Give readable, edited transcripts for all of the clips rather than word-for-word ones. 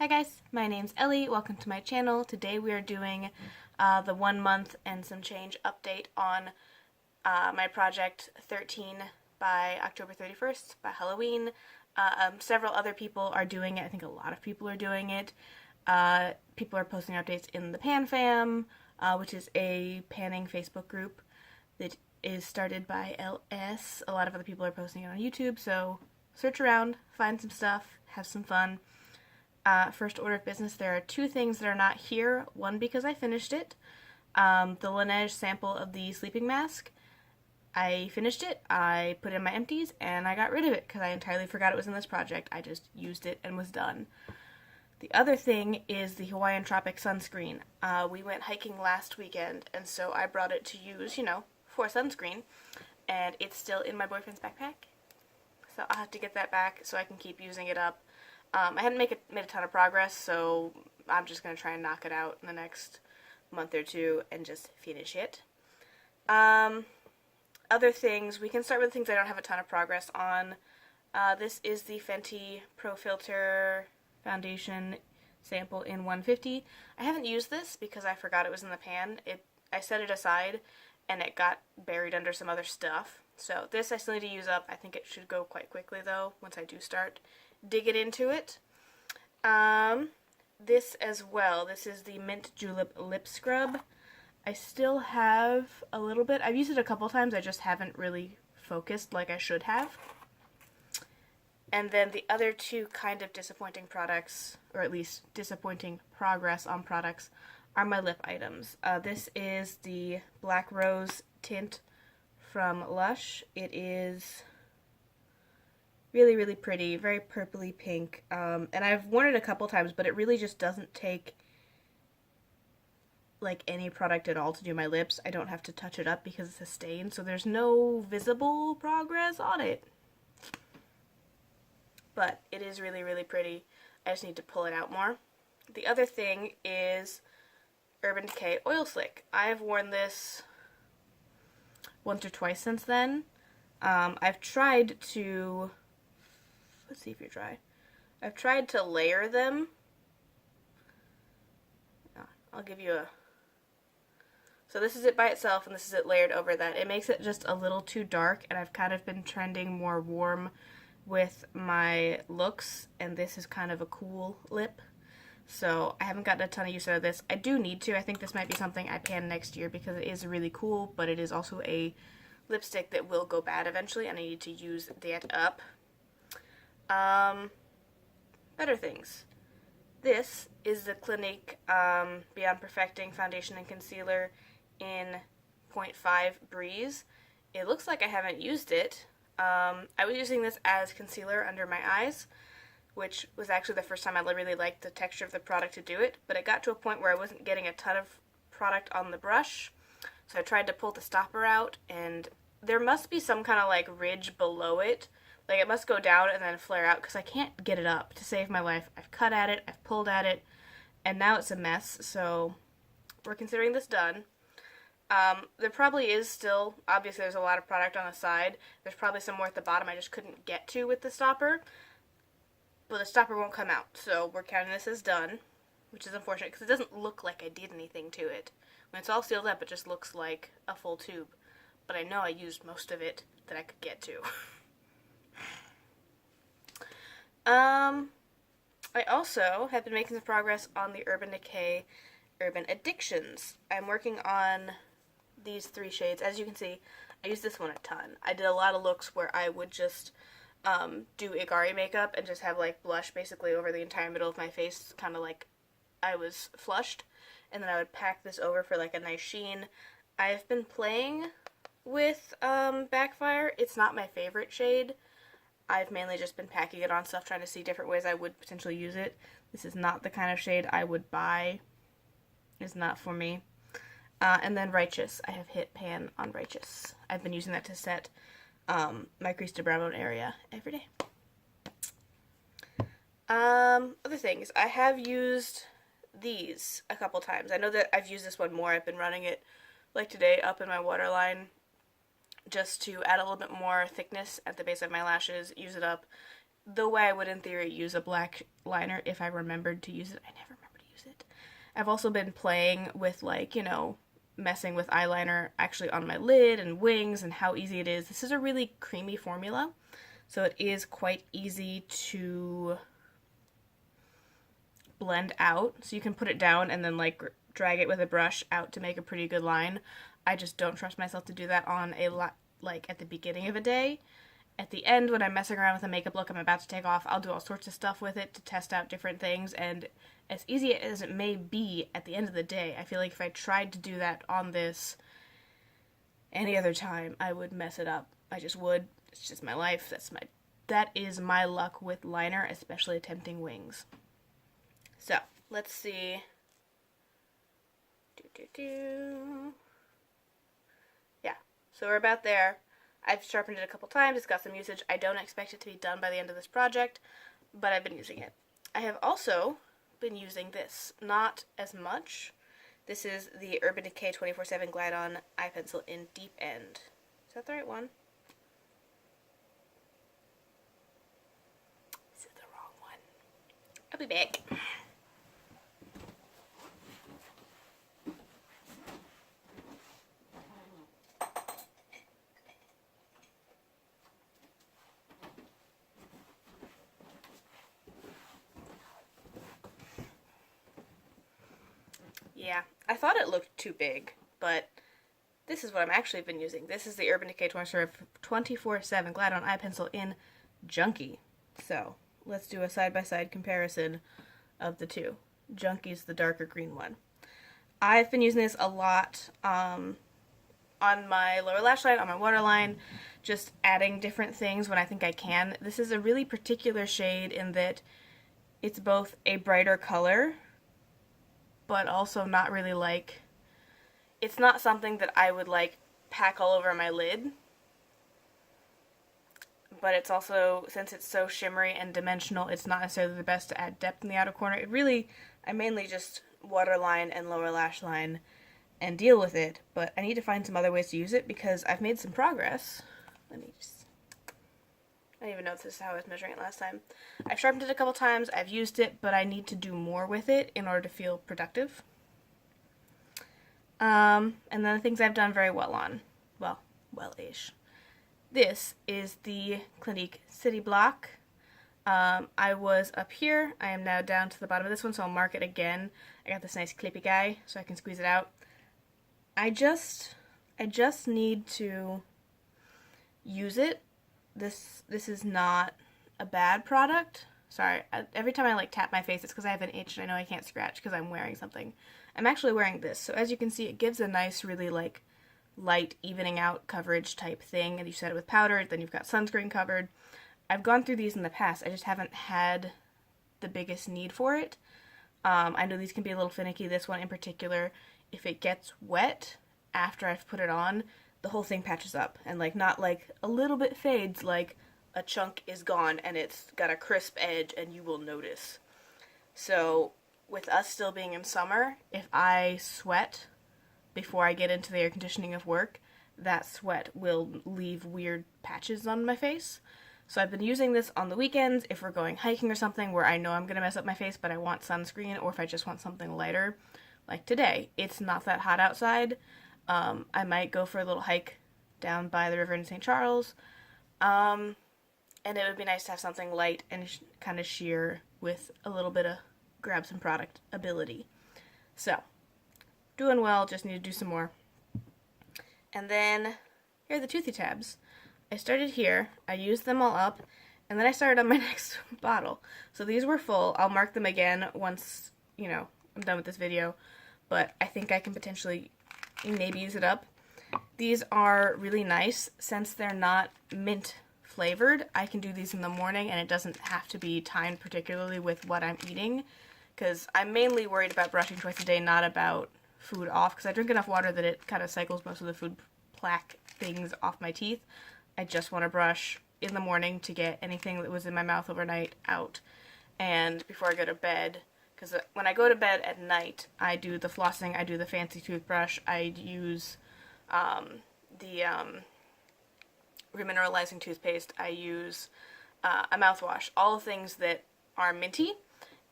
Hi guys, my name's Ellie. Welcome to my channel. Today we are doing the 1 month and some change update on my project 13 by October 31st by Halloween. Several other people are doing it. I think a lot of people are doing it. People are posting updates in the Pan Fam, which is a panning Facebook group that is started by LS. A lot of other people are posting it on YouTube, so search around, find some stuff, have some fun. First order of business, there are two things that are not here. One, because I finished it. The Laneige sample of the sleeping mask. I finished it, I put in my empties, and I got rid of it because I entirely forgot it was in this project. I just used it and was done. The other thing is the Hawaiian Tropic sunscreen. We went hiking last weekend, and so I brought it to use, for sunscreen, and it's still in my boyfriend's backpack. So I'll have to get that back so I can keep using it up. I hadn't made a ton of progress, so I'm just going to try and knock it out in the next month or two and just finish it. Other things, we can start with things I don't have a ton of progress on. This is the Fenty Pro Filt'r foundation sample in 150. I haven't used this because I forgot it was in the pan. I set it aside and it got buried under some other stuff. So this I still need to use up. I think it should go quite quickly though once I do start digging into it. This as well. This is the Mint Julep lip scrub. I still have a little bit. I've used it a couple times. I just haven't really focused like I should have. And then the other two kind of disappointing products, or at least disappointing progress on products, are my lip items. This is the Black Rose tint from Lush. It is really, really pretty, very purpley pink, and I've worn it a couple times, but it really just doesn't take like any product at all to do my lips. I don't have to touch it up because it's a stain, so there's no visible progress on it. But it is really, really pretty. I just need to pull it out more. The other thing is Urban Decay Oil Slick. I have worn this once or twice since then. I've tried to... Let's see if you're dry. I've tried to layer them. I'll give you a... So this is it by itself, and this is it layered over that. It makes it just a little too dark, and I've kind of been trending more warm with my looks, and this is kind of a cool lip. So I haven't gotten a ton of use out of this. I do need to. I think this might be something I pan next year because it is really cool, but it is also a lipstick that will go bad eventually, and I need to use that up. Better things. This is the Clinique Beyond Perfecting Foundation and Concealer in 0.5 Breeze. It looks like I haven't used it. I was using this as concealer under my eyes, which was actually the first time I really liked the texture of the product to do it, but it got to a point where I wasn't getting a ton of product on the brush, so I tried to pull the stopper out, and there must be some kind of like ridge below it. Like, it must go down and then flare out because I can't get it up to save my life. I've cut at it, I've pulled at it, and now it's a mess, so we're considering this done. There probably is still, obviously there's a lot of product on the side. There's probably some more at the bottom I just couldn't get to with the stopper, but the stopper won't come out, so we're counting this as done, which is unfortunate because it doesn't look like I did anything to it. When it's all sealed up, it just looks like a full tube, but I know I used most of it that I could get to. I also have been making some progress on the Urban Decay Urban Addictions. I'm working on these 3 shades. As you can see, I use this one a ton. I did a lot of looks where I would just do Igari makeup and just have like blush basically over the entire middle of my face, kind of like I was flushed, and then I would pack this over for like a nice sheen. I've been playing with Backfire. It's not my favorite shade. I've mainly just been packing it on stuff, trying to see different ways I would potentially use it. This is not the kind of shade I would buy. It's not for me. And then Righteous. I have hit pan on Righteous. I've been using that to set my crease to brow bone area every day. Other things. I have used these a couple times. I know that I've used this one more. I've been running it, like today, up in my waterline, just to add a little bit more thickness at the base of my lashes, use it up, the way I would in theory use a black liner if I remembered to use it. I never remember to use it. I've also been playing with, like, you know, messing with eyeliner actually on my lid and wings and how easy it is. This is a really creamy formula, so it is quite easy to blend out. So you can put it down and then, like, drag it with a brush out to make a pretty good line. I just don't trust myself to do that on a lot, like, at the beginning of a day. At the end, when I'm messing around with a makeup look I'm about to take off, I'll do all sorts of stuff with it to test out different things, and as easy as it may be at the end of the day, I feel like if I tried to do that on this any other time, I would mess it up. I just would. It's just my life. That is my luck with liner, especially attempting wings. So, let's see. Yeah, so we're about there. I've sharpened it a couple times. It's got some usage. I don't expect it to be done by the end of this project, but I've been using it. I have also been using this. Not as much. This is the Urban Decay 24/7 Glide-On Eye Pencil in Deep End. Is that the right one? This is the wrong one. I'll be back. Yeah, I thought it looked too big, but this is what I've actually been using. This is the Urban Decay 24/7 Glide-On Eye Pencil in Junkie. So, let's do a side-by-side comparison of the two. Junkie's the darker green one. I've been using this a lot on my lower lash line, on my waterline, just adding different things when I think I can. This is a really particular shade in that it's both a brighter color, but also not really, like, it's not something that I would, like, pack all over my lid. But it's also, since it's so shimmery and dimensional, it's not necessarily the best to add depth in the outer corner. I mainly just waterline and lower lash line and deal with it, but I need to find some other ways to use it because I've made some progress. I don't even know if this is how I was measuring it last time. I've sharpened it a couple times, I've used it, but I need to do more with it in order to feel productive. And then the things I've done very well on. Well-ish. This is the Clinique City Block. I was up here. I am now down to the bottom of this one, so I'll mark it again. I got this nice clippy guy, so I can squeeze it out. I just need to use it. This is not a bad product. Sorry, every time I, like, tap my face, it's because I have an itch and I know I can't scratch because I'm wearing something. I'm actually wearing this, so as you can see, it gives a nice, really, like, light, evening out coverage type thing, and you set it with powder, then you've got sunscreen covered. I've gone through these in the past, I just haven't had the biggest need for it. I know these can be a little finicky. This one in particular, if it gets wet after I've put it on, the whole thing patches up, and, like, not like a little bit fades, like a chunk is gone and it's got a crisp edge and you will notice. So with us still being in summer, if I sweat before I get into the air conditioning of work, that sweat will leave weird patches on my face. So I've been using this on the weekends if we're going hiking or something where I know I'm going to mess up my face but I want sunscreen, or if I just want something lighter. Like today, it's not that hot outside. I might go for a little hike down by the river in St. Charles. And it would be nice to have something light and kind of sheer with a little bit of grab some product ability. So, doing well, just need to do some more. And then, here are the Toothy tabs. I started here, I used them all up, and then I started on my next bottle. So these were full. I'll mark them again once, you know, I'm done with this video, but I think I can potentially maybe use it up. These are really nice since they're not mint flavored. I can do these in the morning and it doesn't have to be timed particularly with what I'm eating, because I'm mainly worried about brushing twice a day, not about food off, because I drink enough water that it kind of cycles most of the food plaque things off my teeth. I just want to brush in the morning to get anything that was in my mouth overnight out, and before I go to bed, because when I go to bed at night, I do the flossing, I do the fancy toothbrush, I use the remineralizing toothpaste, I use a mouthwash. All things that are minty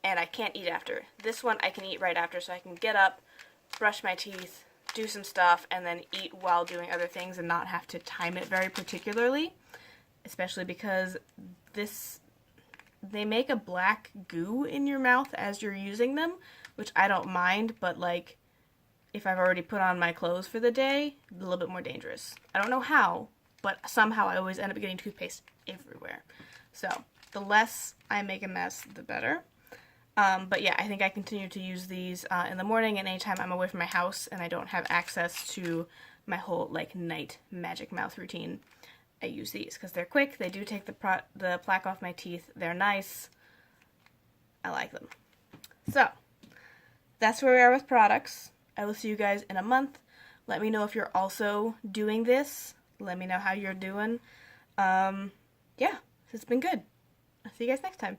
and I can't eat after. This one I can eat right after, so I can get up, brush my teeth, do some stuff, and then eat while doing other things and not have to time it very particularly. Especially because they make a black goo in your mouth as you're using them, which I don't mind, but like if I've already put on my clothes for the day, a little bit more dangerous. I don't know how, but somehow I always end up getting toothpaste everywhere. So the less I make a mess, the better. But yeah, I think I continue to use these in the morning and anytime I'm away from my house and I don't have access to my whole like night magic mouth routine. I use these because they're quick. They do take the plaque off my teeth. They're nice. I like them. So that's where we are with products. I will see you guys in a month. Let me know if you're also doing this. Let me know how you're doing. Yeah, it's been good. I'll see you guys next time.